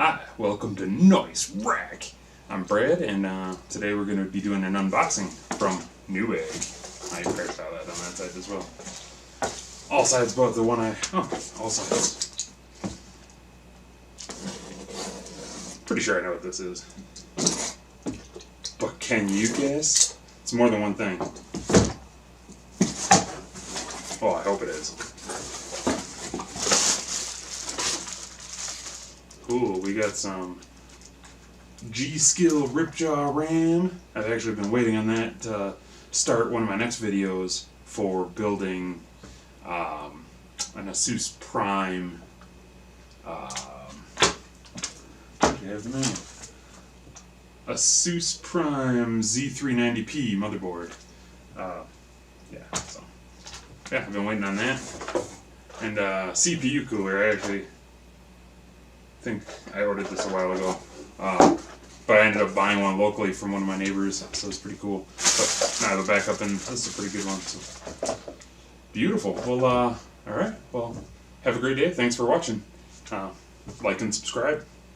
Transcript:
Hi, welcome to Nice Rack. I'm Brad, and today we're going to be doing an unboxing from Newegg. I pressed that on that side as well. All sides, but the one all sides. Pretty sure I know what this is. But can you guess? It's more than one thing. Well, I hope it is. Cool, we got some G-Skill Ripjaw RAM. I've actually been waiting on that to start one of my next videos for building an Asus Prime. What do you have the name? Asus Prime Z390P motherboard. Yeah, I've been waiting on that. And CPU cooler, I actually think I ordered this a while ago. But I ended up buying one locally from one of my neighbors, so it's pretty cool. But now I have a backup, and this is a pretty good one. So beautiful. Well, alright. Well, have a great day. Thanks for watching. Like and subscribe.